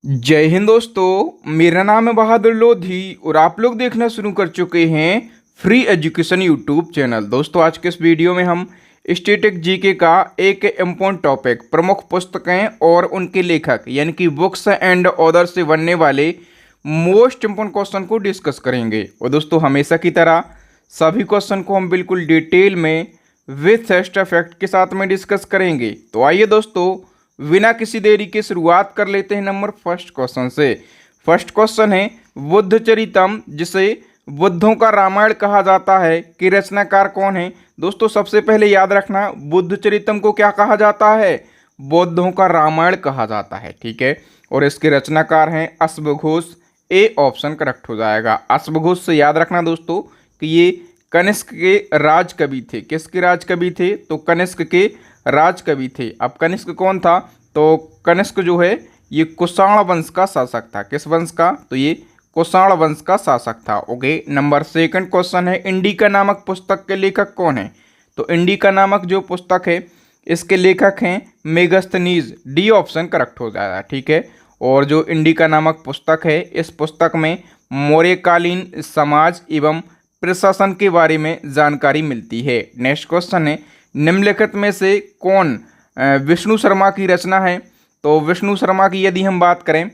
जय हिंद दोस्तों, मेरा नाम है बहादुर लोधी और आप लोग देखना शुरू कर चुके हैं फ्री एजुकेशन यूट्यूब चैनल। दोस्तों आज के इस वीडियो में हम स्टैटिक जीके का एक इम्पोर्टेंट टॉपिक प्रमुख पुस्तकें और उनके लेखक यानी कि बुक्स एंड ऑथर से बनने वाले मोस्ट इम्पोर्टेंट क्वेश्चन को डिस्कस करेंगे। और दोस्तों हमेशा की तरह सभी क्वेश्चन को हम बिल्कुल डिटेल में विथ टेस्ट फैक्ट के साथ में डिस्कस करेंगे। तो आइए दोस्तों बिना किसी देरी के शुरुआत कर लेते हैं नंबर फर्स्ट क्वेश्चन से। फर्स्ट क्वेश्चन है बुद्ध चरितम, जिसे बुद्धों का रामायण कहा जाता है, कि रचनाकार कौन है। दोस्तों सबसे पहले याद रखना, बुद्ध चरितम को क्या कहा जाता है, बुद्धों का रामायण कहा जाता है, ठीक है। और इसके रचनाकार हैं अश्वघोष। ए ऑप्शन करेक्ट हो जाएगा। अश्वघोष से याद रखना दोस्तों कि ये कनिष्क के राज कवि थे। किसके राज कवि थे, तो कनिष्क के राज कवि थे। अब कनिष्क कौन था, तो कनिष्क जो है ये कुषाण वंश का शासक था। किस वंश का, तो ये कुषाण वंश का शासक था। ओके, नंबर सेकंड क्वेश्चन है इंडिका नामक पुस्तक के लेखक कौन है। तो इंडिका नामक जो पुस्तक है इसके लेखक हैं मेगस्थनीज। डी ऑप्शन करेक्ट हो जाएगा, ठीक है। और जो इंडिका नामक पुस्तक है इस पुस्तक में मौर्यकालीन समाज एवं प्रशासन के बारे में जानकारी मिलती है। नेक्स्ट क्वेश्चन है निम्नलिखित में से कौन विष्णु शर्मा की रचना है। तो विष्णु शर्मा की यदि हम बात करें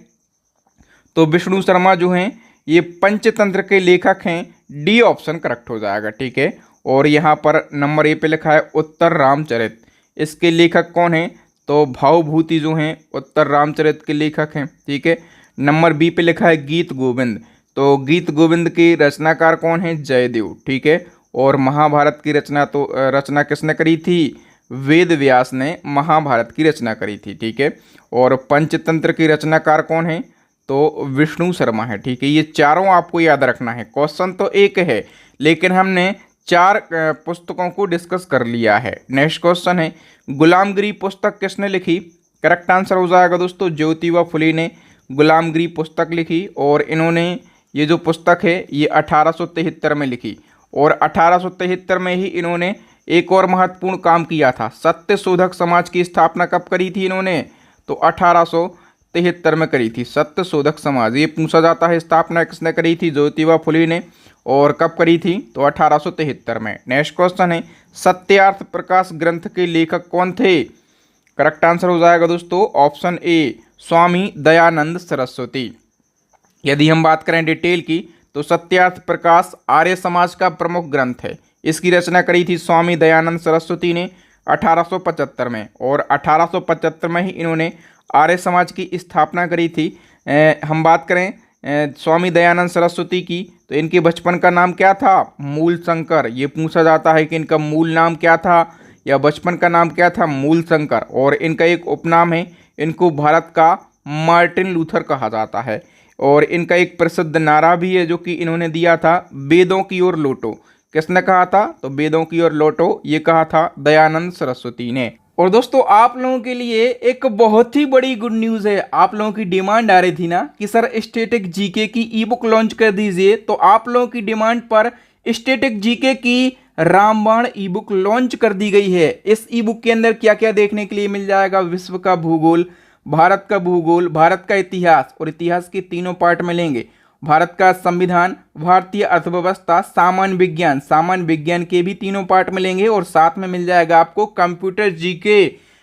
तो विष्णु शर्मा जो हैं ये पंचतंत्र के लेखक हैं। डी ऑप्शन करेक्ट हो जाएगा, ठीक है। और यहाँ पर नंबर ए पे लिखा है उत्तर रामचरित। इसके लेखक कौन हैं, तो भावभूति जो हैं उत्तर रामचरित के लेखक हैं, ठीक है। नंबर बी पे लिखा है गीत गोविंद। तो गीत गोविंद के रचनाकार कौन है, जयदेव, ठीक है। और महाभारत की रचना किसने करी थी, वेद व्यास ने महाभारत की रचना करी थी, ठीक है। और पंचतंत्र की रचनाकार कौन है, तो विष्णु शर्मा है, ठीक है। ये चारों आपको याद रखना है। क्वेश्चन तो एक है लेकिन हमने चार पुस्तकों को डिस्कस कर लिया है। नेक्स्ट क्वेश्चन है गुलामगिरी पुस्तक किसने लिखी। करेक्ट आंसर हो जाएगा दोस्तों ज्योतिबा फुले ने गुलामगिरी पुस्तक लिखी। और इन्होंने ये जो पुस्तक है ये 1873 में लिखी। और 1873 में ही इन्होंने एक और महत्वपूर्ण काम किया था। सत्य शोधक समाज की स्थापना कब करी थी इन्होंने, तो 1873 में करी थी सत्य शोधक समाज। ये पूछा जाता है स्थापना किसने करी थी, ज्योतिबा फुले ने। और कब करी थी, तो 1873 में। नेक्स्ट क्वेश्चन है सत्यार्थ प्रकाश ग्रंथ के लेखक कौन थे। करेक्ट आंसर हो जाएगा दोस्तों ऑप्शन ए स्वामी दयानंद सरस्वती। यदि हम बात करें डिटेल की तो सत्यार्थ प्रकाश आर्य समाज का प्रमुख ग्रंथ है। इसकी रचना करी थी स्वामी दयानंद सरस्वती ने 1875 में। और 1875 में ही इन्होंने आर्य समाज की स्थापना करी थी। हम बात करें स्वामी दयानंद सरस्वती की तो इनके बचपन का नाम क्या था, मूल शंकर। ये पूछा जाता है कि इनका मूल नाम क्या था या बचपन का नाम क्या था, मूल शंकर। और इनका एक उपनाम है, इनको भारत का मार्टिन लूथर कहा जाता है। और इनका एक प्रसिद्ध नारा भी है जो कि इन्होंने दिया था, वेदों की ओर लौटो। किसने कहा था, तो वेदों की ओर लौटो ये कहा था दयानंद सरस्वती ने। और दोस्तों आप लोगों के लिए एक बहुत ही बड़ी गुड न्यूज़ है। आप लोगों की डिमांड आ रही थी ना कि सर स्टैटिक जीके की ई बुक लॉन्च कर दीजिए, तो आप लोगों की डिमांड पर स्टैटिक जीके की रामबाण ई बुक लॉन्च कर दी गई है। इस ई बुक के अंदर क्या क्या देखने के लिए मिल जाएगा, विश्व का भूगोल, भारत का भूगोल, भारत का इतिहास, और इतिहास के तीनों पार्ट मिलेंगे। भारत का संविधान, भारतीय अर्थव्यवस्था, सामान्य विज्ञान के भी तीनों पार्ट मिलेंगे। और साथ में मिल जाएगा आपको कंप्यूटर जीके।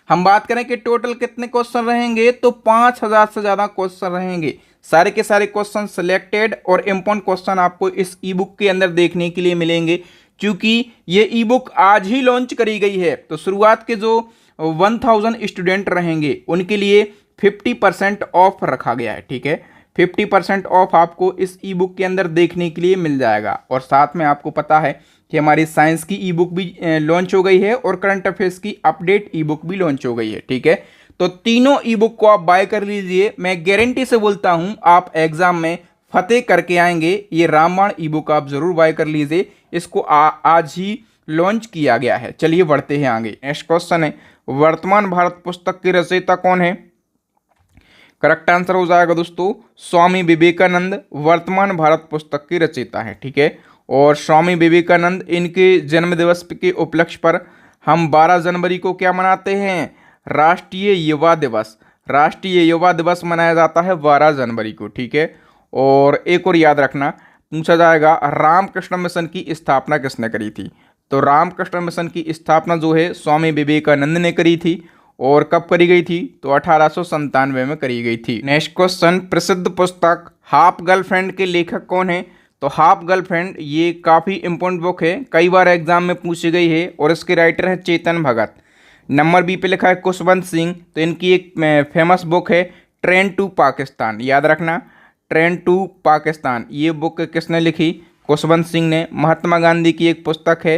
हम बात करें कि टोटल कितने क्वेश्चन रहेंगे, तो 5000 से ज़्यादा क्वेश्चन रहेंगे। सारे के सारे क्वेश्चन सिलेक्टेड और इम्पोर्टेंट क्वेश्चन आपको इस ई बुक के अंदर देखने के लिए मिलेंगे। क्योंकि ये ई बुक आज ही लॉन्च करी गई है, तो शुरुआत के जो 1000 स्टूडेंट रहेंगे उनके लिए 50% ऑफ रखा गया है, ठीक है। 50% ऑफ आपको इस ई बुक के अंदर देखने के लिए मिल जाएगा। और साथ में आपको पता है कि हमारी साइंस की ई बुक भी लॉन्च हो गई है और करंट अफेयर्स की अपडेट ई बुक भी लॉन्च हो गई है, ठीक है। तो तीनों ई बुक को आप बाय कर लीजिए। मैं गारंटी से बोलता हूं आप एग्जाम में फतेह करके आएंगे। ये रामबाण ई बुक आप जरूर बाय कर लीजिए, इसको आज ही लॉन्च किया गया है। चलिए बढ़ते हैं आगे। नेक्स्ट क्वेश्चन है वर्तमान भारत पुस्तक के रचयिता कौन है। करेक्ट आंसर हो जाएगा दोस्तों स्वामी विवेकानंद वर्तमान भारत पुस्तक के रचयिता है, ठीक है। और स्वामी विवेकानंद इनके जन्म दिवस के उपलक्ष्य पर हम 12 जनवरी को क्या मनाते हैं, राष्ट्रीय युवा दिवस। राष्ट्रीय युवा दिवस मनाया जाता है 12 जनवरी को, ठीक है। और एक और याद रखना, पूछा जाएगा रामकृष्ण मिशन की स्थापना किसने करी थी। तो रामकृष्ण मिशन की स्थापना जो है स्वामी विवेकानंद ने करी थी। और कब करी गई थी, तो 1897 में करी गई थी। नेक्स्ट क्वेश्चन, प्रसिद्ध पुस्तक हाफ गर्लफ्रेंड के लेखक कौन है। तो हाफ गर्लफ्रेंड ये काफ़ी इंपॉर्टेंट बुक है, कई बार एग्जाम में पूछी गई है और इसके राइटर हैं चेतन भगत। नंबर बी पे लिखा है खुशवंत सिंह। तो इनकी एक फेमस बुक है ट्रेन टू पाकिस्तान, याद रखना ट्रेन टू पाकिस्तान। ये बुक किसने लिखी, खुशवंत सिंह ने। महात्मा गांधी की एक पुस्तक है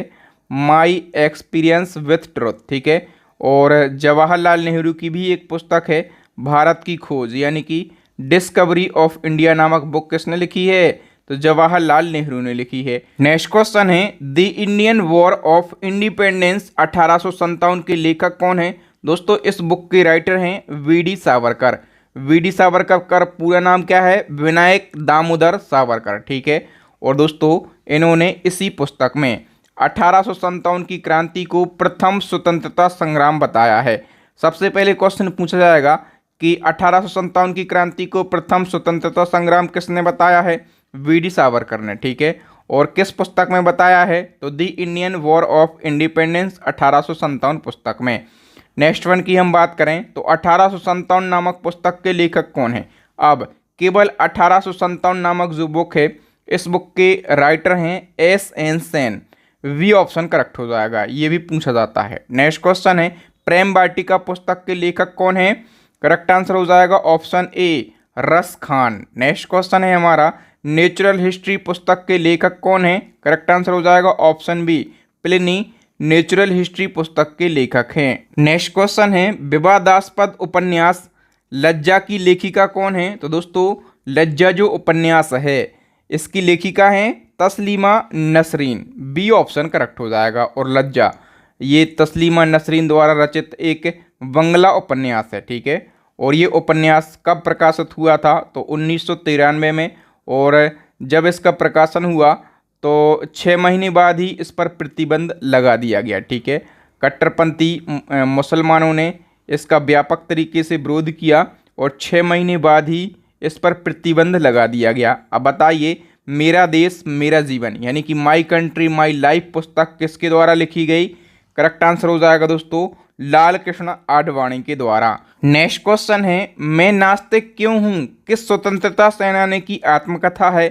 माई एक्सपीरियंस विथ ट्रुथ, ठीक है। और जवाहरलाल नेहरू की भी एक पुस्तक है भारत की खोज यानी कि डिस्कवरी ऑफ इंडिया नामक बुक किसने लिखी है, तो जवाहरलाल नेहरू ने लिखी है। नेक्स्ट क्वेश्चन है the Indian war of independence 1857 के लेखक कौन है। दोस्तों इस बुक के राइटर हैं वी.डी. सावरकर। वी.डी. सावरकर का पूरा नाम क्या है, विनायक दामोदर सावरकर, ठीक है। और दोस्तों इन्होंने इसी पुस्तक में 1857 की क्रांति को प्रथम स्वतंत्रता संग्राम बताया है। सबसे पहले क्वेश्चन पूछा जाएगा कि 1857 की क्रांति को प्रथम स्वतंत्रता संग्राम किसने बताया है, वी.डी. सावरकर ने, ठीक है। और किस पुस्तक में बताया है, तो the Indian war of independence 1857 पुस्तक में। नेक्स्ट वन की हम बात करें तो 1857 नामक पुस्तक के लेखक कौन है। अब केवल 1857 नामक जो बुक है, इस बुक के राइटर हैं S N. Sen. B option correct हो जाएगा, ये भी पूछा जाता है। नेक्स्ट क्वेश्चन है प्रेम वाटिका पुस्तक के लेखक कौन है। करेक्ट आंसर हो जाएगा ऑप्शन ए रस खान। नेक्स्ट क्वेश्चन है हमारा नेचुरल हिस्ट्री पुस्तक के लेखक कौन है। करेक्ट आंसर हो जाएगा option B Pliny natural history पुस्तक के लेखक हैं। नेक्स्ट क्वेश्चन है विवादास्पद उपन्यास लज्जा की लेखिका कौन है। तो दोस्तों लज्जा जो उपन्यास है इसकी लेखिका हैं Taslima Nasreen. B option correct हो जाएगा। और लज्जा ये तस्लीमा नसरीन द्वारा रचित एक बंगला उपन्यास है, ठीक है। और ये उपन्यास कब प्रकाशित हुआ था, तो 1993 में। और जब इसका प्रकाशन हुआ तो 6 महीने बाद ही इस पर प्रतिबंध लगा दिया गया, ठीक है। कट्टरपंथी मुसलमानों ने इसका व्यापक तरीके से विरोध किया और 6 महीने बाद ही इस पर प्रतिबंध लगा दिया गया। अब बताइए मेरा देश मेरा जीवन यानी कि माई कंट्री माई लाइफ पुस्तक किसके द्वारा लिखी गई। करेक्ट आंसर हो जाएगा दोस्तों लाल कृष्ण आडवाणी के द्वारा। नेक्स्ट क्वेश्चन है मैं नास्तिक क्यों हूँ किस स्वतंत्रता सेनानी की आत्मकथा है।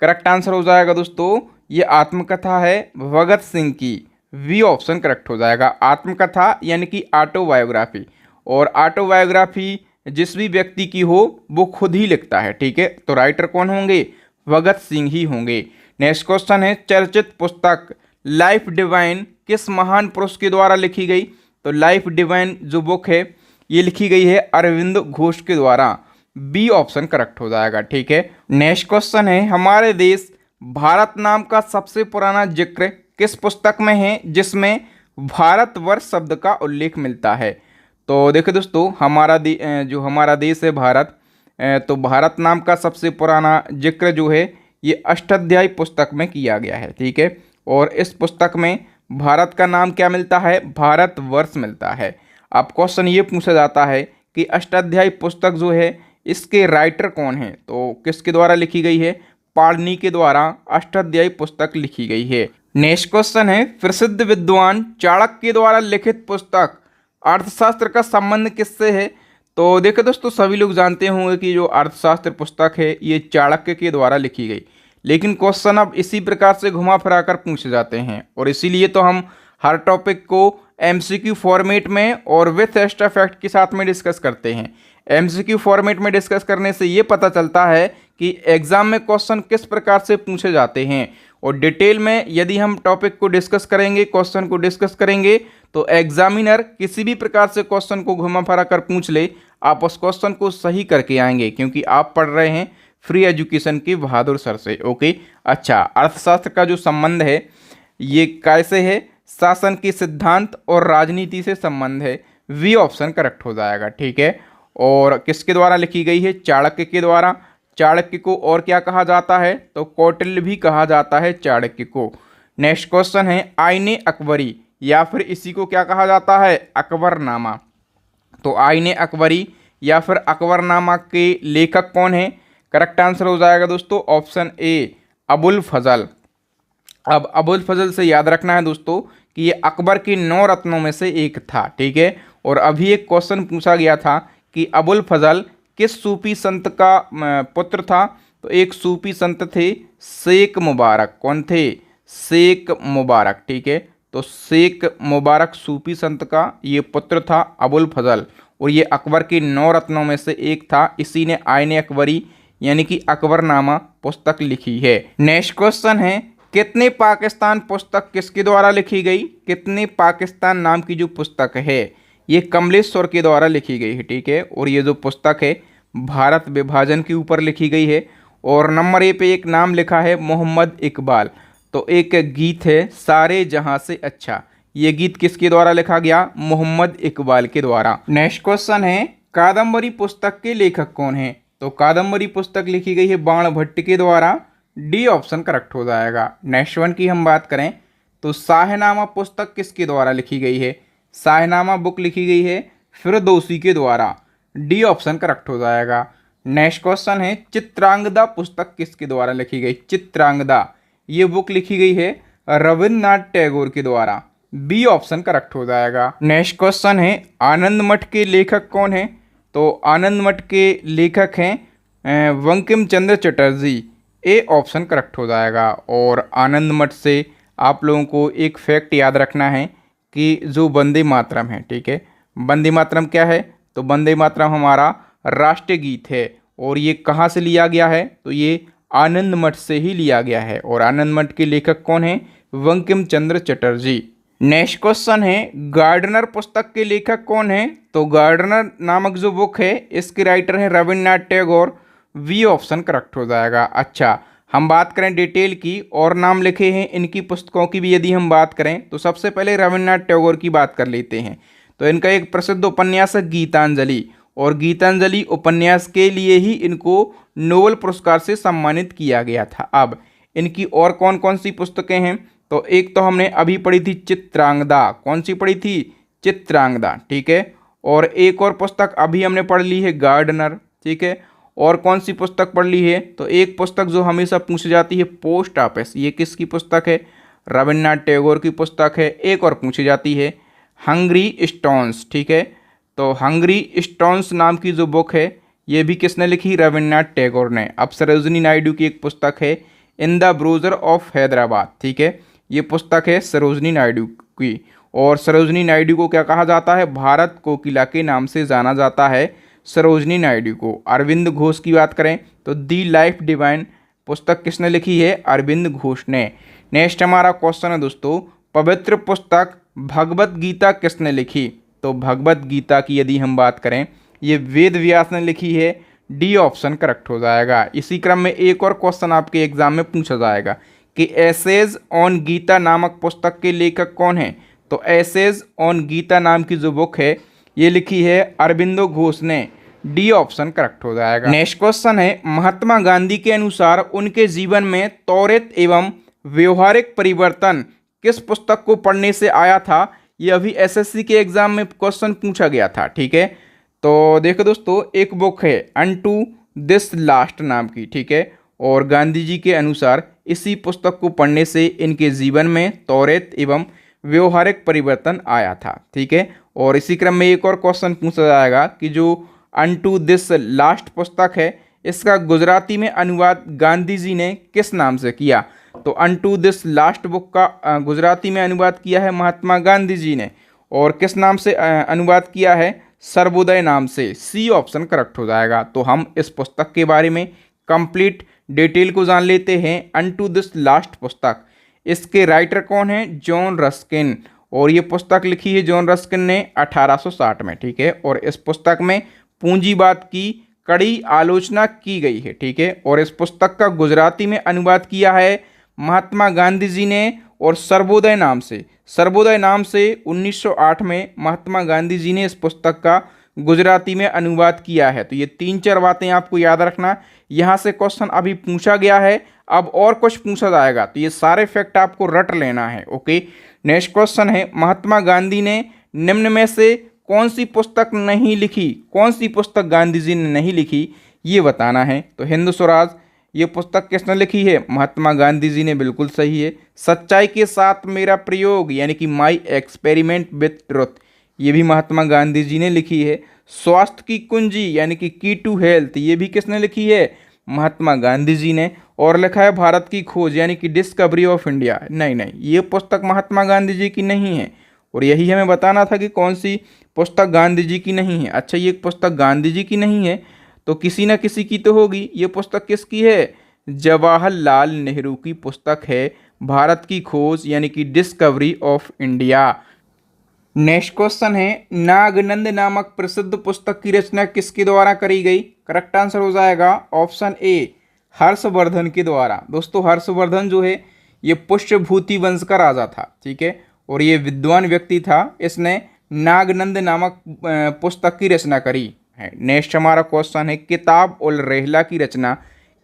करेक्ट आंसर हो जाएगा दोस्तों ये आत्मकथा है भगत सिंह की। वी ऑप्शन करेक्ट हो जाएगा। आत्मकथा यानी कि ऑटोबायोग्राफी, और ऑटोबायोग्राफी जिस भी व्यक्ति की हो वो खुद ही लिखता है, ठीक है। तो राइटर कौन होंगे, भगत सिंह ही होंगे। नेक्स्ट क्वेश्चन है चर्चित पुस्तक लाइफ डिवाइन किस महान पुरुष के द्वारा लिखी गई। तो लाइफ डिवाइन जो बुक है ये लिखी गई है अरविंद घोष के द्वारा। बी ऑप्शन करेक्ट हो जाएगा, ठीक है। नेक्स्ट क्वेश्चन है हमारे देश भारत नाम का सबसे पुराना जिक्र किस पुस्तक में है जिसमें भारतवर्ष शब्द का उल्लेख मिलता है। तो देखो दोस्तों जो हमारा देश है भारत, तो भारत नाम का सबसे पुराना जिक्र जो है ये अष्टाध्यायी पुस्तक में किया गया है, ठीक है। और इस पुस्तक में भारत का नाम क्या मिलता है, भारतवर्ष मिलता है। अब क्वेश्चन ये पूछा जाता है कि अष्टाध्यायी पुस्तक जो है इसके राइटर कौन है। तो किसके द्वारा लिखी गई है, पाणिनि के द्वारा अष्टाध्यायी पुस्तक लिखी गई है। नेक्स्ट क्वेश्चन है प्रसिद्ध विद्वान चाणक्य द्वारा लिखित पुस्तक अर्थशास्त्र का संबंध किससे है। तो देखो दोस्तों सभी लोग जानते होंगे कि जो अर्थशास्त्र पुस्तक है ये चाणक्य के द्वारा लिखी गई, लेकिन क्वेश्चन अब इसी प्रकार से घुमा फिरा कर पूछे जाते हैं और इसीलिए तो हम हर टॉपिक को एमसीक्यू फॉर्मेट में और विथ एक्स्ट्रा फैक्ट के साथ में डिस्कस करते हैं। एमसीक्यू फॉर्मेट में डिस्कस करने से ये पता चलता है कि एग्जाम में क्वेश्चन किस प्रकार से पूछे जाते हैं, और डिटेल में यदि हम टॉपिक को डिस्कस करेंगे, क्वेश्चन को डिस्कस करेंगे, तो एग्जामिनर किसी भी प्रकार से क्वेश्चन को घुमा फिरा कर पूछ ले, आप उस क्वेश्चन को सही करके आएंगे क्योंकि आप पढ़ रहे हैं फ्री एजुकेशन के बहादुर सर से। ओके, अच्छा, अर्थशास्त्र का जो संबंध है ये कैसे है, शासन के सिद्धांत और राजनीति से संबंध है। वी ऑप्शन करेक्ट हो जाएगा, ठीक है। और किसके द्वारा लिखी गई है, चाणक्य के द्वारा। चाणक्य को और क्या कहा जाता है, तो कौटिल्य भी कहा जाता है चाणक्य को। नेक्स्ट क्वेश्चन है आईने अकबरी या फिर इसी को क्या कहा जाता है, अकबरनामा। तो आईने अकबरी या फिर अकबरनामा के लेखक कौन है? करेक्ट आंसर हो जाएगा दोस्तों ऑप्शन ए अबुल फजल। अब अबुल फजल से याद रखना है दोस्तों कि ये अकबर के 9 रत्नों में से एक था, ठीक है। और अभी एक क्वेश्चन पूछा गया था कि अबुल फजल किस सूफी संत का पुत्र था? तो एक सूफी संत थे शेख मुबारक। कौन थे? शेख मुबारक, ठीक है। तो शेख मुबारक सूफी संत का ये पुत्र था अबुल फजल, और ये अकबर के 9 रत्नों में से एक था। इसी ने आईने अकबरी यानी कि अकबरनामा पुस्तक लिखी है। नेक्स्ट क्वेश्चन है, कितने पाकिस्तान पुस्तक किसके द्वारा लिखी गई? कितने पाकिस्तान नाम की जो पुस्तक है ये कमलेश्वर के द्वारा लिखी गई है, ठीक है। और ये जो पुस्तक है भारत विभाजन के ऊपर लिखी गई है। और नंबर ए पे एक नाम लिखा है मोहम्मद इकबाल। तो एक गीत है सारे जहां से अच्छा, ये गीत किसके द्वारा लिखा गया? मोहम्मद इकबाल के द्वारा। नेक्स्ट क्वेश्चन है, कादम्बरी पुस्तक के लेखक कौन है? तो कादम्बरी पुस्तक लिखी गई है बाण भट्ट के द्वारा। डी ऑप्शन करेक्ट हो जाएगा। नेक्स्ट वन की हम बात करें तो शाहनामा पुस्तक किसके द्वारा लिखी गई है? शाहनामा बुक लिखी गई है फिरदौसी के द्वारा। डी ऑप्शन करेक्ट हो जाएगा। नेक्स्ट क्वेश्चन है, चित्रांगदा पुस्तक किसके द्वारा लिखी गई? चित्रांगदा ये बुक लिखी गई है रविन्द्रनाथ टैगोर के द्वारा। बी ऑप्शन करेक्ट हो जाएगा। नेक्स्ट क्वेश्चन है, आनंद मठ के लेखक कौन है? तो आनंद मठ के लेखक हैं Bankim Chandra Chatterjee. A option correct हो जाएगा। और आनंद मठ से आप लोगों को एक फैक्ट याद रखना है कि जो वंदे मातरम है, ठीक है, वंदे मातरम क्या है? तो वंदे मातरम हमारा राष्ट्रीय गीत है। और ये कहाँ से लिया गया है? तो ये आनंद मठ से ही लिया गया है। और आनंद मठ के लेखक कौन है? बंकिम चंद्र चटर्जी। नेक्स्ट क्वेश्चन है, गार्डनर पुस्तक के लेखक कौन है? तो गार्डनर नामक जो बुक है इसके राइटर हैं Rabindranath Tagore. B option correct हो जाएगा। अच्छा, हम बात करें डिटेल की और नाम लिखे हैं इनकी पुस्तकों की भी यदि हम बात करें तो सबसे पहले रविन्द्रनाथ टैगोर की बात कर लेते हैं। तो इनका एक प्रसिद्ध उपन्यास है गीतांजलि, और गीतांजलि उपन्यास के लिए ही इनको नोबेल पुरस्कार से सम्मानित किया गया था। अब इनकी और कौन कौन सी पुस्तकें हैं? तो एक तो हमने अभी पढ़ी थी चित्रांगदा। कौन सी पढ़ी थी? चित्रांगदा, ठीक है। और एक और पुस्तक अभी हमने पढ़ ली है गार्डनर, ठीक है। और कौन सी पुस्तक पढ़ ली है? तो एक पुस्तक जो हमेशा पूछी जाती है पोस्ट ऑफिस, ये किसकी पुस्तक है? रविन्द्रनाथ टैगोर की पुस्तक है। एक और पूछी जाती है हंग्री स्टोन्स, ठीक है। तो हंग्री स्टोन्स नाम की जो बुक है ये भी किसने लिखी? रविन्द्रनाथ टैगोर ने। अब सरोजिनी नायडू की एक पुस्तक है in the browser of Hyderabad, ठीक है। ये पुस्तक है सरोजिनी नायडू की। और सरोजिनी नायडू को क्या कहा जाता है? भारत कोकिला के नाम से जाना जाता है सरोजिनी नायडू को। अरविंद घोष की बात करें तो दी लाइफ डिवाइन पुस्तक किसने लिखी है? अरविंद घोष ने। नेक्स्ट हमारा क्वेश्चन है दोस्तों, पवित्र पुस्तक भगवत गीता किसने लिखी? तो भगवत गीता की यदि हम बात करें ये वेद व्यास ने लिखी है। डी ऑप्शन करेक्ट हो जाएगा। इसी क्रम में एक और क्वेश्चन आपके एग्जाम में पूछा जाएगा कि एसेज ऑन गीता नामक पुस्तक के लेखक कौन है? तो एसेज ऑन गीता नाम की जो बुक है ये लिखी है अरविंदो घोष ने। डी ऑप्शन करेक्ट हो जाएगा। नेक्स्ट क्वेश्चन है, महात्मा गांधी के अनुसार उनके जीवन में त्वरित एवं व्यवहारिक परिवर्तन किस पुस्तक को पढ़ने से आया था? ये अभी एसएससी के एग्जाम में क्वेश्चन पूछा गया था, ठीक है। तो देखो दोस्तों, एक बुक है अनटू दिस लास्ट नाम की, ठीक है। और गांधी जी के अनुसार इसी पुस्तक को पढ़ने से इनके जीवन में त्वरित एवं व्यवहारिक परिवर्तन आया था, ठीक है। और इसी क्रम में एक और क्वेश्चन पूछा जाएगा कि जो अनटू दिस लास्ट पुस्तक है इसका गुजराती में अनुवाद गांधी जी ने किस नाम से किया? तो अनटू दिस लास्ट बुक का गुजराती में अनुवाद किया है महात्मा गांधी जी ने। और किस नाम से अनुवाद किया है? सर्वोदय नाम से। सी ऑप्शन करेक्ट हो जाएगा। तो हम इस पुस्तक के बारे में कंप्लीट डिटेल को जान लेते हैं। अनटू दिस लास्ट पुस्तक, इसके राइटर कौन है? John Ruskin. और ये पुस्तक लिखी है जॉन रस्किन ने 1860 में, ठीक है। और इस पुस्तक में पूंजीवाद की कड़ी आलोचना की गई है, ठीक है। और इस पुस्तक का गुजराती में अनुवाद किया है महात्मा गांधी जी ने और सर्वोदय नाम से। सर्वोदय नाम से 1908 में महात्मा गांधी जी ने इस पुस्तक का गुजराती में अनुवाद किया है। तो ये 3-4 बातें आपको याद रखना। यहाँ से क्वेश्चन अभी पूछा गया है, अब और कुछ पूछा जाएगा तो ये सारे फैक्ट आपको रट लेना है, ओके। नेक्स्ट क्वेश्चन है, महात्मा गांधी ने निम्न में से कौन सी पुस्तक नहीं लिखी, कौन सी पुस्तक गांधी जी ने नहीं लिखी, ये बताना है। तो हिंद स्वराज ये पुस्तक किसने लिखी है, महात्मा गांधी जी ने, बिल्कुल सही है। सच्चाई के साथ मेरा प्रयोग यानी कि माई एक्सपेरिमेंट विथ ट्रुथ, ये भी महात्मा गांधी जी ने लिखी है। स्वास्थ्य की कुंजी यानी कि की टू हेल्थ, ये भी किसने लिखी है, महात्मा गांधी जी ने। और लिखा है भारत की खोज यानी कि डिस्कवरी ऑफ इंडिया, नहीं नहीं, ये पुस्तक महात्मा गांधी जी की नहीं है। और यही हमें बताना था कि कौन सी पुस्तक गांधी जी की नहीं है। अच्छा, ये पुस्तक गांधी जी की नहीं है तो किसी न किसी की तो होगी। ये पुस्तक किसकी है, जवाहरलाल नेहरू की पुस्तक है, भारत की खोज यानी कि discovery of India. Next question है, नागनंद नामक प्रसिद्ध पुस्तक की रचना किसके द्वारा करी गई। करेक्ट आंसर हो जाएगा ऑप्शन ए, हर्षवर्धन के द्वारा। दोस्तों हर्षवर्धन जो है ये पुष्यभूति वंश का राजा था, ठीक है, और ये विद्वान व्यक्ति था। इसने नागनंद नामक पुस्तक की रचना करी है। नेक्स्ट हमारा क्वेश्चन है, किताब उल रहला की रचना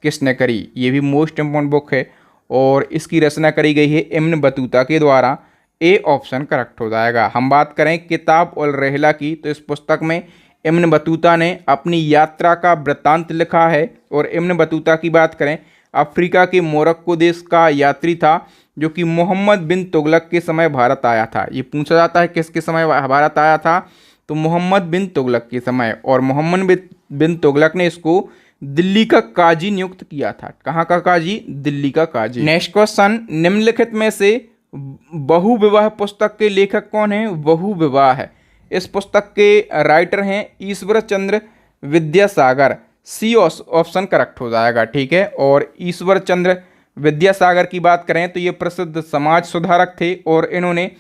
किसने करी। ये भी मोस्ट इम्पोर्टेंट बुक है और इसकी रचना करी गई है इब्न बतूता के द्वारा। ए ऑप्शन करेक्ट हो जाएगा। हम बात करें किताब उल रहला की तो इस पुस्तक में इब्न बतूता ने अपनी यात्रा का वृत्तांत लिखा है। और इब्न बतूता की बात करें, अफ्रीका के मोरक्को देश का यात्री था जो कि मोहम्मद बिन तुगलक के समय भारत आया था। ये पूछा जाता है किसके समय भारत आया था, तो मोहम्मद बिन तुगलक के समय। और मोहम्मद बिन तुगलक ने इसको दिल्ली का काजी नियुक्त किया था। कहाँ का काजी, दिल्ली का काजी। नेक्स्ट क्वेश्चन, निम्नलिखित में से बहु विवाह पुस्तक के लेखक कौन है। बहु विवाह है इस पुस्तक के राइटर हैं Ishwar Chandra Vidyasagar. C option correct हो जाएगा, ठीक है। और ईश्वर चंद्र विद्यासागर की बात करें तो ये प्रसिद्ध समाज सुधारक थे और इन्होंने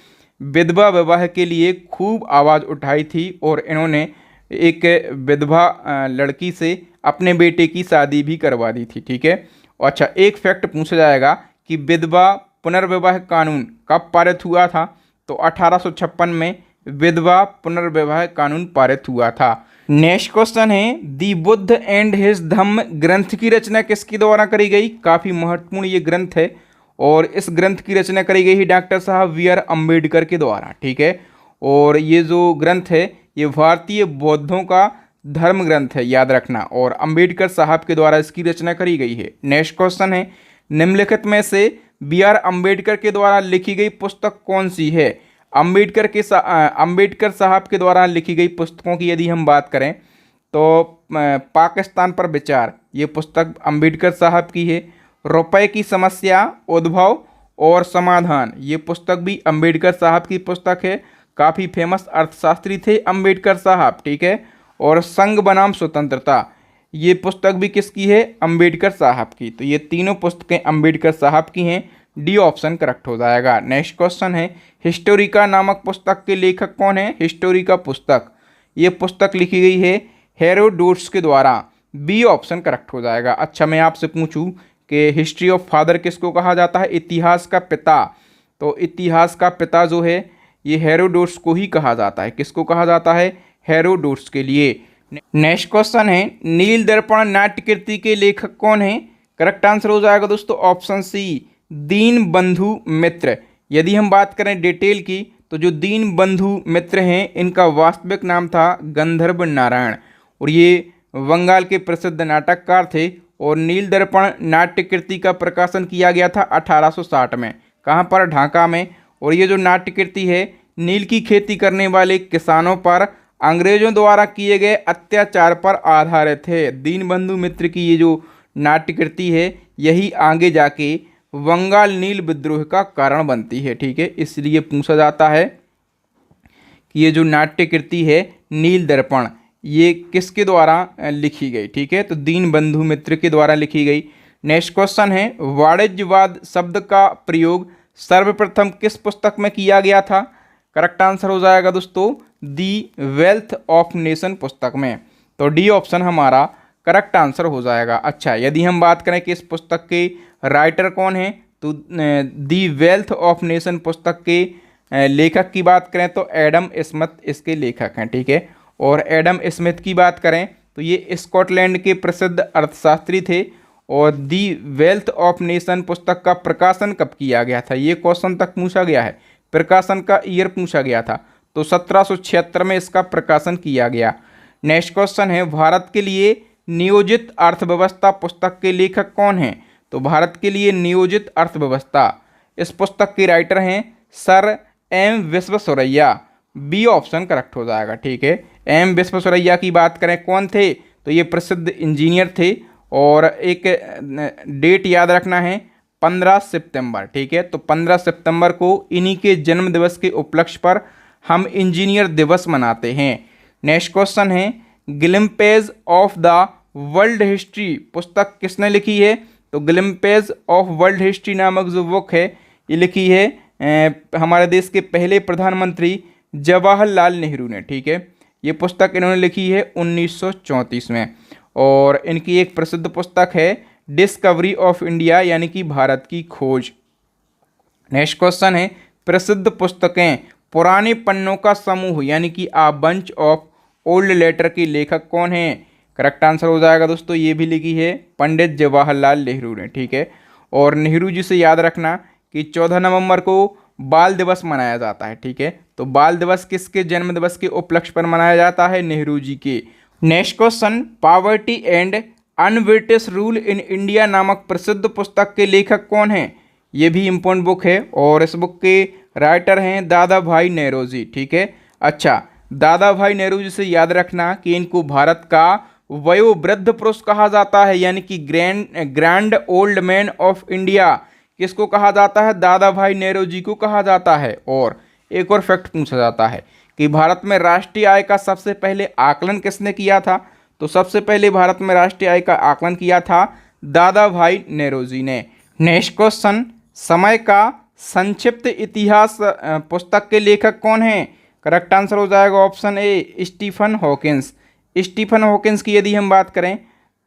विधवा विवाह के लिए खूब आवाज़ उठाई थी। और इन्होंने एक विधवा लड़की से अपने बेटे की शादी भी करवा दी थी, ठीक है। अच्छा, एक फैक्ट पूछा जाएगा कि विधवा पुनर्विवाह कानून कब पारित हुआ था, तो 1856 में विधवा पुनर्विवाह कानून पारित हुआ था। नेक्स्ट क्वेश्चन है, दी बुद्ध एंड हिज धम्म ग्रंथ की रचना किसके द्वारा करी गई। काफ़ी महत्वपूर्ण ये ग्रंथ है और इस ग्रंथ की रचना करी गई है डॉक्टर साहब बी आर अम्बेडकर के द्वारा, ठीक है। और ये जो ग्रंथ है ये भारतीय बौद्धों का धर्म ग्रंथ है, याद रखना। और अम्बेडकर साहब के द्वारा इसकी रचना करी गई है। नेक्स्ट क्वेश्चन है, निम्नलिखित में से बी आर अम्बेडकर के द्वारा लिखी गई पुस्तक कौन सी है। अम्बेडकर साहब के द्वारा लिखी गई पुस्तकों की यदि हम बात करें तो पाकिस्तान पर विचार, ये पुस्तक अम्बेडकर साहब की है। रुपए की समस्या, उद्भव और समाधान, ये पुस्तक भी अम्बेडकर साहब की पुस्तक है। काफ़ी फेमस अर्थशास्त्री थे अम्बेडकर साहब, ठीक है। और संघ बनाम स्वतंत्रता, ये पुस्तक भी किसकी है, अम्बेडकर साहब की। तो ये तीनों पुस्तकें अम्बेडकर साहब की हैं। डी ऑप्शन करेक्ट हो जाएगा। नेक्स्ट क्वेश्चन है, हिस्टोरिका नामक पुस्तक के लेखक कौन है। हिस्टोरिका पुस्तक, ये पुस्तक लिखी गई है हेरोडोटस के द्वारा। बी ऑप्शन करेक्ट हो जाएगा। अच्छा, मैं आपसे पूछूं कि हिस्ट्री ऑफ फादर किसको कहा जाता है, इतिहास का पिता। तो इतिहास का पिता जो है ये हेरोडोटस को ही कहा जाता है। किसको कहा जाता है, हेरोडोटस के लिए। नेक्स्ट क्वेश्चन है, नील दर्पण नाट्य कृति के लेखक कौन है। करेक्ट आंसर हो जाएगा दोस्तों ऑप्शन सी, दीन बंधु मित्र। यदि हम बात करें डिटेल की तो जो दीन बंधु मित्र हैं इनका वास्तविक नाम था गंधर्व नारायण और ये बंगाल के प्रसिद्ध नाटककार थे। और नील दर्पण नाट्य कृति का प्रकाशन किया गया था 1860 में। कहाँ पर, ढाका में। और ये जो नाट्य कृति है नील की खेती करने वाले किसानों पर अंग्रेजों द्वारा किए गए अत्याचार पर आधारित है। दीनबंधु मित्र की ये जो नाट्य कृति है यही आगे जाके बंगाल नील विद्रोह का कारण बनती है, ठीक है। इसलिए पूछा जाता है कि ये जो नाट्य कृति है नील दर्पण ये किसके द्वारा लिखी गई, ठीक है। तो दीनबंधु मित्र के द्वारा लिखी गई। नेक्स्ट क्वेश्चन है, वाणिज्यवाद शब्द का प्रयोग सर्वप्रथम किस पुस्तक में किया गया था। करेक्ट आंसर हो जाएगा दोस्तों दी वेल्थ ऑफ नेशन पुस्तक में। तो डी ऑप्शन हमारा करेक्ट आंसर हो जाएगा। अच्छा, यदि हम बात करें कि इस पुस्तक के राइटर कौन हैं तो दी वेल्थ ऑफ नेशन पुस्तक के लेखक की बात करें तो एडम स्मिथ इसके लेखक हैं, ठीक है। और एडम स्मिथ की बात करें तो ये स्कॉटलैंड के प्रसिद्ध अर्थशास्त्री थे। और दी वेल्थ ऑफ नेशन पुस्तक का प्रकाशन कब किया गया था, ये क्वेश्चन तक पूछा गया है। प्रकाशन का ईयर पूछा गया था तो 1776 में इसका प्रकाशन किया गया। नेक्स्ट क्वेश्चन है, भारत के लिए नियोजित अर्थव्यवस्था पुस्तक के लेखक कौन हैं? तो भारत के लिए नियोजित अर्थव्यवस्था, इस पुस्तक के राइटर हैं sir M Visvesvaraya. B option correct हो जाएगा। ठीक है, एम विश्वेश्वरैया की बात करें, कौन थे? तो ये प्रसिद्ध इंजीनियर थे और एक डेट याद रखना है 15 सितंबर। ठीक है, तो 15 सितंबर को इन्हीं के जन्म दिवस के उपलक्ष्य पर हम इंजीनियर दिवस मनाते हैं। नेक्स्ट क्वेश्चन है, ग्लिम्पेज ऑफ द वर्ल्ड हिस्ट्री पुस्तक किसने लिखी है? तो ग्लिम्पेज ऑफ वर्ल्ड हिस्ट्री नामक जो बुक है ये लिखी है हमारे देश के पहले प्रधानमंत्री जवाहरलाल नेहरू ने। ठीक है, ये पुस्तक इन्होंने लिखी है 1934 में। और इनकी एक प्रसिद्ध पुस्तक है डिस्कवरी ऑफ इंडिया, यानी कि भारत की खोज। नेक्स्ट क्वेश्चन है, प्रसिद्ध पुस्तकें पुराने पन्नों का समूह यानी कि आ बंच ऑफ ओल्ड लेटर के लेखक कौन हैं? करेक्ट आंसर हो जाएगा दोस्तों, ये भी लिखी है पंडित जवाहरलाल नेहरू ने। ठीक है, और नेहरू जी से याद रखना कि 14 नवंबर को बाल दिवस मनाया जाता है। ठीक है, तो बाल दिवस किसके जन्म दिवस के उपलक्ष्य पर मनाया जाता है? नेहरू जी के। Next question, poverty and un-British rule in India नामक प्रसिद्ध पुस्तक के लेखक कौन हैं? ये भी इम्पोर्टेंट बुक है और इस बुक के राइटर हैं दादा भाई नेहरूजी। ठीक है, अच्छा, दादा भाई नेहरू जी से याद रखना कि इनको भारत का वयोवृद्ध पुरुष कहा जाता है, यानी कि grand old man of India किसको कहा जाता है? दादा भाई नेहरू जी को कहा जाता है। और एक और फैक्ट पूछा जाता है कि भारत में राष्ट्रीय आय का सबसे पहले आकलन किसने किया था? तो सबसे पहले भारत में राष्ट्रीय आय का आकलन किया था दादा भाई नेहरू जी ने। नेक्स्ट क्वेश्चन, समय का संक्षिप्त इतिहास पुस्तक के लेखक कौन हैं? करेक्ट आंसर हो जाएगा option A Stephen Hawkins. Stephen Hawkins की यदि हम बात करें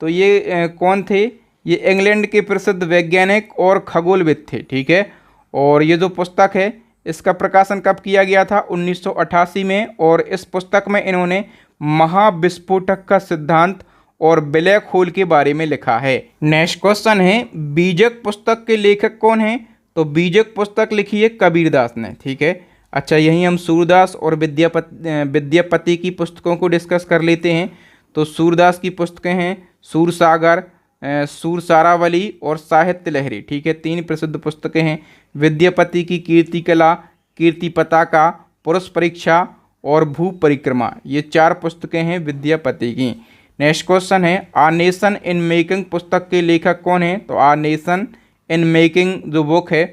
तो ये कौन थे? ये इंग्लैंड के प्रसिद्ध वैज्ञानिक और खगोलविद थे। ठीक है, और ये जो पुस्तक है इसका प्रकाशन कब किया गया था? 1988 में। और इस पुस्तक में इन्होंने महाविस्फोटक का सिद्धांत और ब्लैक होल के बारे में लिखा है। नेक्स्ट क्वेश्चन है, बीजक पुस्तक के लेखक कौन हैं? तो बीजक पुस्तक लिखी है कबीरदास ने। ठीक है, अच्छा, यहीं हम सूरदास और विद्यापति की पुस्तकों को डिस्कस कर लेते हैं। तो सूरदास की पुस्तकें हैं सूरसागर, सूरसारावली और साहित्य लहरी। ठीक है, 3 प्रसिद्ध पुस्तकें हैं। विद्यापति की कीर्ति कला, कीर्ति पताका, पुरुष परीक्षा और भू परिक्रमा, ये 4 पुस्तकें हैं विद्यापति की। नेक्स्ट क्वेश्चन है, आ नेशन इन मेकिंग पुस्तक के लेखक कौन हैं? तो आ नेशन इन मेकिंग जो बुक है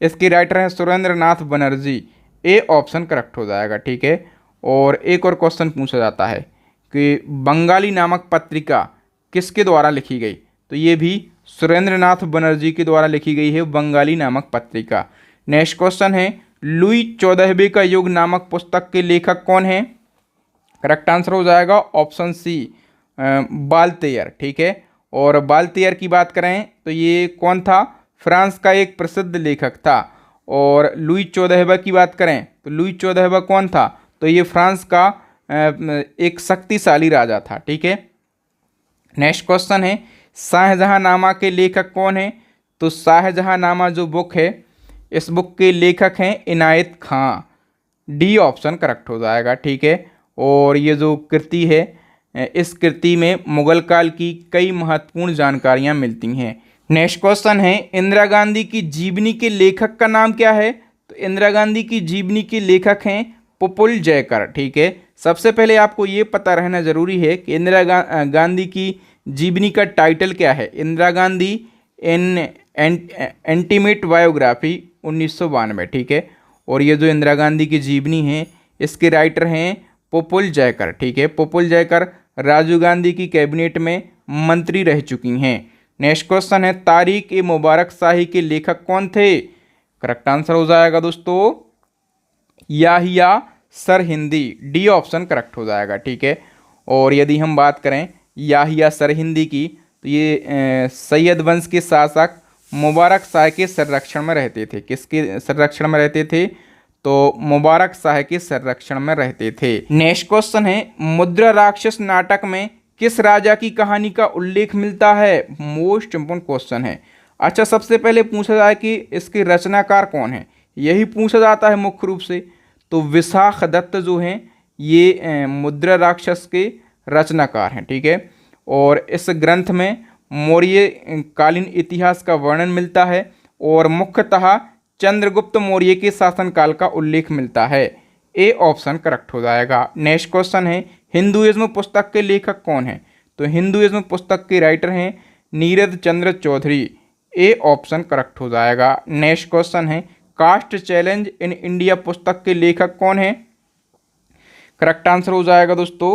इसके राइटर हैं सुरेंद्र नाथ बनर्जी। ए ऑप्शन करेक्ट हो जाएगा। ठीक है, और एक और क्वेश्चन पूछा जाता है कि बंगाली नामक पत्रिका किसके द्वारा लिखी गई? तो ये भी सुरेंद्र नाथ बनर्जी के द्वारा लिखी गई है बंगाली नामक पत्रिका। नेक्स्ट क्वेश्चन है, लुई 14वें का युग नामक पुस्तक के लेखक कौन हैं? करेक्ट आंसर हो जाएगा ऑप्शन सी बाल्तेयर। ठीक है, और बाल्तेयर की बात करें तो ये कौन था? फ्रांस का एक प्रसिद्ध लेखक था। और लुई 14वां की बात करें तो लुई 14वां कौन था? तो ये फ्रांस का एक शक्तिशाली राजा था। ठीक है, नेक्स्ट क्वेश्चन है, शाहजहांनामा के लेखक कौन हैं? तो शाहजहांनामा जो बुक है इस बुक के लेखक हैं इनायत खां। डी ऑप्शन करेक्ट हो जाएगा। ठीक है, और ये जो कृति है इस कृति में मुगल काल की कई महत्वपूर्ण जानकारियां मिलती हैं। नेक्स्ट क्वेश्चन है, इंदिरा गांधी की जीवनी के लेखक का नाम क्या है? तो इंदिरा गांधी की जीवनी के लेखक हैं प्रफुल्ल जयकर। ठीक है, सबसे पहले आपको ये पता रहना जरूरी है कि इंदिरा गांधी की जीवनी का टाइटल क्या है। इंदिरा गांधी इन इंटीमेट बायोग्राफी 1992। ठीक है, और ये जो इंदिरा गांधी की जीवनी है इसके राइटर हैं प्रफुल्ल जयकर। ठीक है, प्रफुल्ल जयकर राजीव गांधी की कैबिनेट में मंत्री रह चुकी हैं। नेक्स्ट क्वेश्चन है, तारिक ए मुबारक शाही के लेखक कौन थे? करेक्ट आंसर हो जाएगा दोस्तों Yahya Sirhindi. D option correct हो जाएगा। ठीक है, और यदि हम बात करें याहिया सरहिंदी की तो ये सैयद वंश के शासक मुबारक शाह के संरक्षण में रहते थे। किसके संरक्षण में रहते थे? तो मुबारक शाह के संरक्षण में रहते थे। नेक्स्ट क्वेश्चन है, मुद्रा राक्षस नाटक में किस राजा की कहानी का उल्लेख मिलता है? मोस्ट इंपोर्टेंट क्वेश्चन है। अच्छा, सबसे पहले पूछा जाए कि इसके रचनाकार कौन है, यही पूछा जाता है मुख्य रूप से। तो विशाख दत्त जो हैं ये मुद्रा राक्षस के रचनाकार हैं, ठीक है। और इस ग्रंथ में मौर्य कालीन इतिहास का वर्णन मिलता है और मुख्यतः चंद्रगुप्त मौर्य के शासनकाल का उल्लेख मिलता है। ए ऑप्शन करेक्ट हो जाएगा। नेक्स्ट क्वेश्चन है, हिंदुइज्म पुस्तक के लेखक कौन है? तो हिंदुइज्म पुस्तक के राइटर हैं नीरज चंद्र चौधरी। ए ऑप्शन करेक्ट हो जाएगा। नेक्स्ट क्वेश्चन है, कास्ट चैलेंज इन इंडिया पुस्तक के लेखक कौन है? करेक्ट आंसर हो जाएगा दोस्तों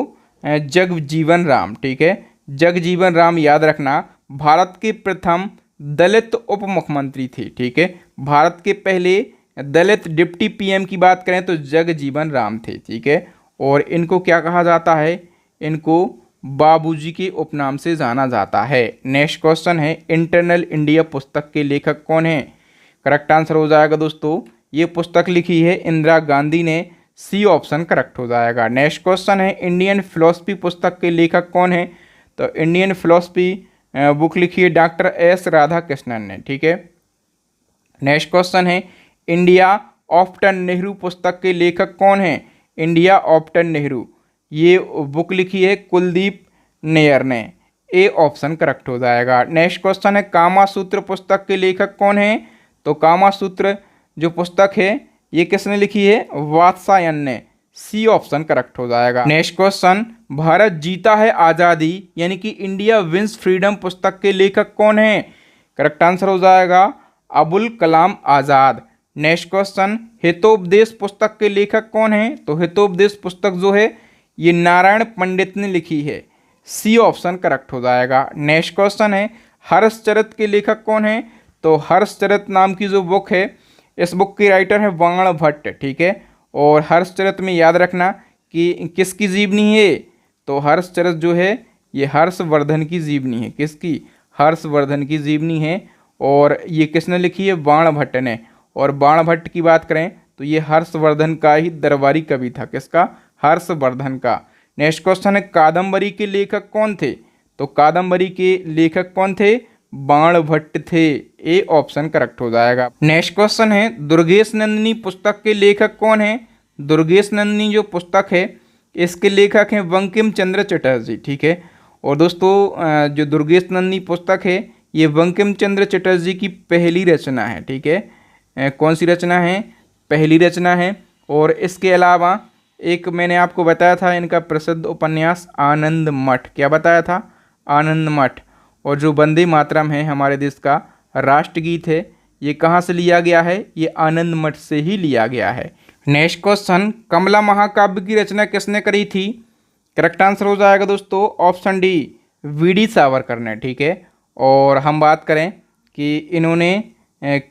जगजीवन राम, ठीक है। जगजीवन राम याद रखना भारत के प्रथम दलित उप मुख्यमंत्री थे, ठीक है। भारत के पहले दलित डिप्टी पीएम की बात करें तो जगजीवन राम थे, ठीक है। और इनको क्या कहा जाता है? इनको बाबूजी के उपनाम से जाना जाता है। नेक्स्ट क्वेश्चन है, इंटरनल इंडिया पुस्तक के लेखक कौन है? करेक्ट आंसर हो जाएगा दोस्तों ये पुस्तक लिखी है इंदिरा गांधी ने। सी ऑप्शन करेक्ट हो जाएगा। नेक्स्ट क्वेश्चन है, इंडियन फिलोसफी पुस्तक के लेखक कौन है? तो इंडियन फिलोसफी बुक लिखी है डॉक्टर एस राधाकृष्णन ने, ठीक है। नेक्स्ट क्वेश्चन है, इंडिया आफ्टर नेहरू पुस्तक के लेखक कौन है? इंडिया आफ्टर नेहरू ये बुक लिखी है कुलदीप नैयर ने। ए ऑप्शन करेक्ट हो जाएगा। नेक्स्ट क्वेश्चन है, कामासूत्र पुस्तक के लेखक कौन है? तो कामासूत्र जो पुस्तक है ये किसने लिखी है? वात्स्यायन ने। सी ऑप्शन करेक्ट हो जाएगा। नेक्स्ट क्वेश्चन, भारत जीता है आज़ादी यानी कि इंडिया विंस फ्रीडम पुस्तक के लेखक कौन है? करेक्ट आंसर हो जाएगा अबुल कलाम आज़ाद। नेक्स्ट क्वेश्चन, हितोपदेश पुस्तक के लेखक कौन है? तो हितोपदेश पुस्तक जो है ये नारायण पंडित ने लिखी है। सी ऑप्शन करेक्ट हो जाएगा। नेक्स्ट क्वेश्चन है, हर्षचरित के लेखक कौन है? तो हर्षचरित नाम की जो बुक है इस बुक के राइटर है वाण भट्ट, ठीक है। और हर्षचरित में याद रखना कि किसकी जीवनी है? तो हर्षचरित जो है ये हर्षवर्धन की जीवनी है। किसकी? हर्षवर्धन की जीवनी है। और ये किसने लिखी है? बाण भट्ट ने। और बाण भट्ट की बात करें तो ये हर्षवर्धन का ही दरबारी कवि था। किसका? हर्षवर्धन का। नेक्स्ट क्वेश्चन है, कादम्बरी के लेखक कौन थे? तो कादम्बरी के लेखक कौन थे? बाण भट्ट थे। ए ऑप्शन करेक्ट हो जाएगा। नेक्स्ट क्वेश्चन है, दुर्गेश नंदिनी पुस्तक के लेखक कौन है? दुर्गेश नंदिनी जो पुस्तक है इसके लेखक हैं बंकिम चंद्र चटर्जी, ठीक है। और दोस्तों जो दुर्गेश नंदिनी पुस्तक है ये बंकिम चंद्र चटर्जी की पहली रचना है, ठीक है। कौन सी रचना है? पहली रचना है। और इसके अलावा एक मैंने आपको बताया था इनका प्रसिद्ध उपन्यास आनंद मठ। क्या बताया था? आनंद मठ। और जो वंदे मातरम है हमारे देश का राष्ट्रगीत है ये कहाँ से लिया गया है? ये आनंद मठ से ही लिया गया है। नेक्स्ट क्वेश्चन, कमला महाकाव्य की रचना किसने करी थी? करेक्ट आंसर हो जाएगा दोस्तों ऑप्शन डी वीडी सावरकर ने, ठीक है। और हम बात करें कि इन्होंने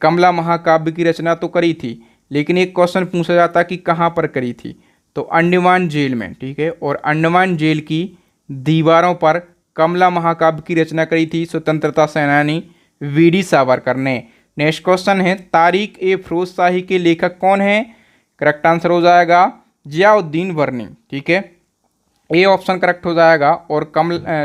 कमला महाकाव्य की रचना तो करी थी लेकिन एक क्वेश्चन पूछा जाता कि कहाँ पर करी थी? तो अंडमान जेल में, ठीक है। और अंडमान जेल की दीवारों पर कमला महाकाव्य की रचना करी थी स्वतंत्रता सेनानी वीडी सावरकर ने। नेक्स्ट क्वेश्चन है, तारिक ए फिरोज शाही के लेखक कौन है? करेक्ट आंसर हो जाएगा जियाउद्दीन वर्नी, ठीक है। ए ऑप्शन करेक्ट हो जाएगा। और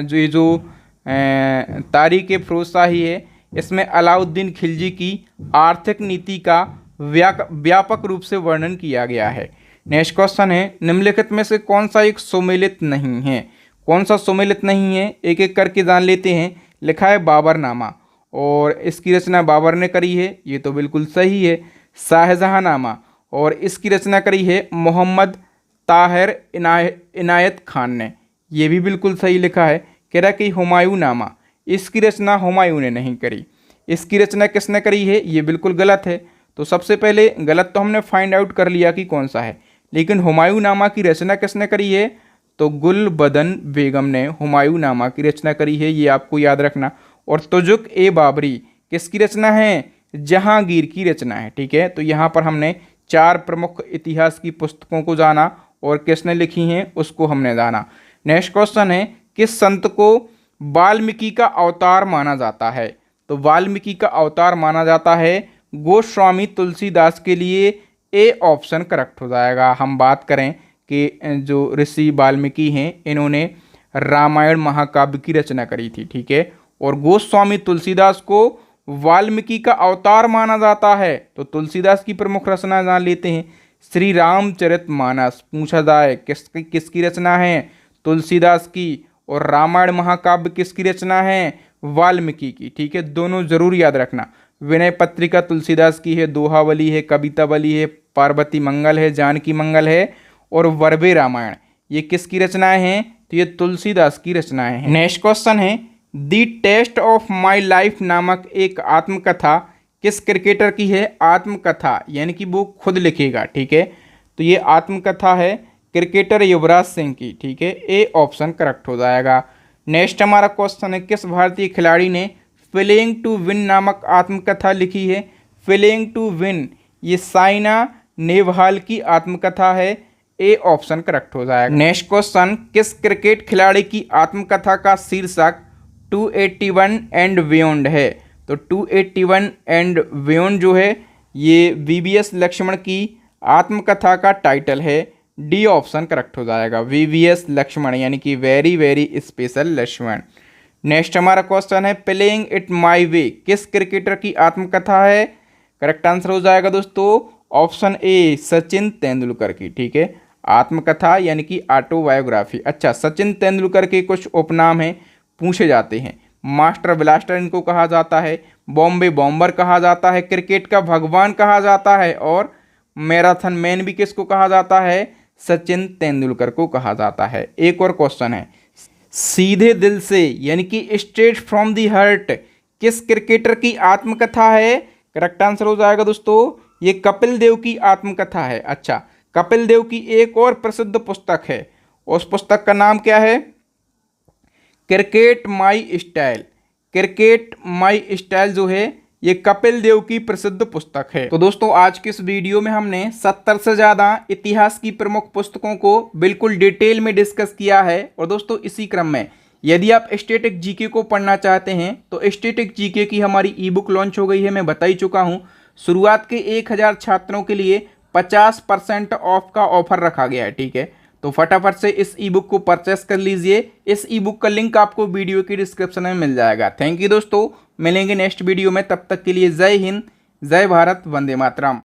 जो तारिक ए फिरोज शाही है इसमें अलाउद्दीन खिलजी की आर्थिक नीति का व्यापक रूप से वर्णन किया गया है। नेक्स्ट क्वेश्चन है, निम्नलिखित में से कौन सा एक सुमेलित नहीं है? कौन सा सुमेलित नहीं है? एक एक करके जान लेते हैं। लिखा है बाबरनामा और इसकी रचना बाबर ने करी है, ये तो बिल्कुल सही है। शाहजहांनामा और इसकी रचना करी है मोहम्मद ताहिर इनायत खान ने, ये भी बिल्कुल सही लिखा है। कह रहा है कि हुमायूं नामा, इसकी रचना हुमायूं ने नहीं करी। इसकी रचना किसने करी है? ये बिल्कुल गलत है। तो सबसे पहले गलत तो हमने फाइंड आउट कर लिया कि कौन सा है, लेकिन हुमायूं नामा की रचना किसने करी है? तो गुलबदन बेगम ने हुमायूं नामा की रचना करी है, ये आपको याद रखना। और तुजुक ए बाबरी किसकी रचना है? जहांगीर की रचना है, ठीक है। तो यहाँ पर हमने 4 प्रमुख इतिहास की पुस्तकों को जाना और किसने लिखी हैं उसको हमने जाना। नेक्स्ट क्वेश्चन है, किस संत को वाल्मीकि का अवतार माना जाता है? तो वाल्मीकि का अवतार माना जाता है गोस्वामी तुलसीदास के लिए। ए ऑप्शन करेक्ट हो जाएगा। हम बात करें कि जो ऋषि वाल्मीकि हैं इन्होंने रामायण महाकाव्य की रचना करी थी, ठीक है। और गोस्वामी तुलसीदास को वाल्मीकि का अवतार माना जाता है। तो तुलसीदास की प्रमुख रचना जान लेते हैं। श्री रामचरितमानस पूछा जाए किसकी रचना है, तुलसीदास की। और रामायण महाकाव्य किसकी रचना है, वाल्मीकि की। ठीक है, दोनों जरूर याद रखना। विनय पत्रिका तुलसीदास की है, दोहावली है, कवितावली है, पार्वती मंगल है, जानकी मंगल है, और वर्बे रामायण ये किसकी रचनाएं हैं, तो ये तुलसीदास की रचनाएं हैं। नेक्स्ट क्वेश्चन है, दी टेस्ट ऑफ माई लाइफ नामक एक आत्मकथा किस क्रिकेटर की है। आत्मकथा यानी कि वो खुद लिखेगा। ठीक है, तो ये आत्मकथा है क्रिकेटर युवराज सिंह की। ठीक है, ए ऑप्शन करेक्ट हो जाएगा। नेक्स्ट हमारा क्वेश्चन है, किस भारतीय खिलाड़ी ने प्लेइंग टू विन नामक आत्मकथा लिखी है। प्लेइंग टू विन ये साइना नेहवाल की आत्मकथा है। ए ऑप्शन करेक्ट हो जाएगा। नेक्स्ट क्वेश्चन, किस क्रिकेट खिलाड़ी की आत्मकथा का शीर्षक 281 एंड बियॉन्ड है। तो 281 एंड बियॉन्ड जो है ये वीवीएस लक्ष्मण की आत्मकथा का टाइटल है। डी ऑप्शन करेक्ट हो जाएगा। वीवीएस लक्ष्मण यानी कि very very special Laxman. Next हमारा क्वेश्चन है, प्लेइंग इट माई वे किस क्रिकेटर की आत्मकथा है। करेक्ट आंसर हो जाएगा दोस्तों ऑप्शन ए सचिन तेंदुलकर की। ठीक है, आत्मकथा यानी कि ऑटोबायोग्राफी। अच्छा, सचिन तेंदुलकर के कुछ उपनाम हैं पूछे जाते हैं। मास्टर ब्लास्टर इनको कहा जाता है, बॉम्बे बॉम्बर कहा जाता है, क्रिकेट का भगवान कहा जाता है, और मैराथन मैन भी किसको कहा जाता है, सचिन तेंदुलकर को कहा जाता है। एक और क्वेश्चन है, सीधे दिल से यानी कि स्ट्रेट फ्रॉम दी हार्ट किस क्रिकेटर की आत्मकथा है। करेक्ट आंसर हो जाएगा दोस्तों ये कपिल देव की आत्मकथा है। अच्छा, कपिल देव की एक और प्रसिद्ध पुस्तक है, उस पुस्तक का नाम क्या है, cricket my style. Cricket my style जो है ये कपिल देव की प्रसिद्ध पुस्तक है। तो दोस्तों आज के इस वीडियो में हमने 70 से ज़्यादा इतिहास की प्रमुख पुस्तकों को बिल्कुल डिटेल में डिस्कस किया है। और दोस्तों इसी क्रम में यदि आप स्टैटिक जीके को पढ़ना चाहते हैं तो स्टैटिक जीके की हमारी ई बुक लॉन्च हो गई है, मैं बता ही चुका हूँ। शुरुआत के 1000 छात्रों के लिए 50% ऑफ का ऑफर रखा गया है। ठीक है, तो फटाफट से इस ई बुक को परचेस कर लीजिए। इस ई बुक का लिंक आपको वीडियो की डिस्क्रिप्शन में मिल जाएगा। थैंक यू दोस्तों, मिलेंगे नेक्स्ट वीडियो में, तब तक के लिए जय हिंद, जय भारत, वंदे मातरम।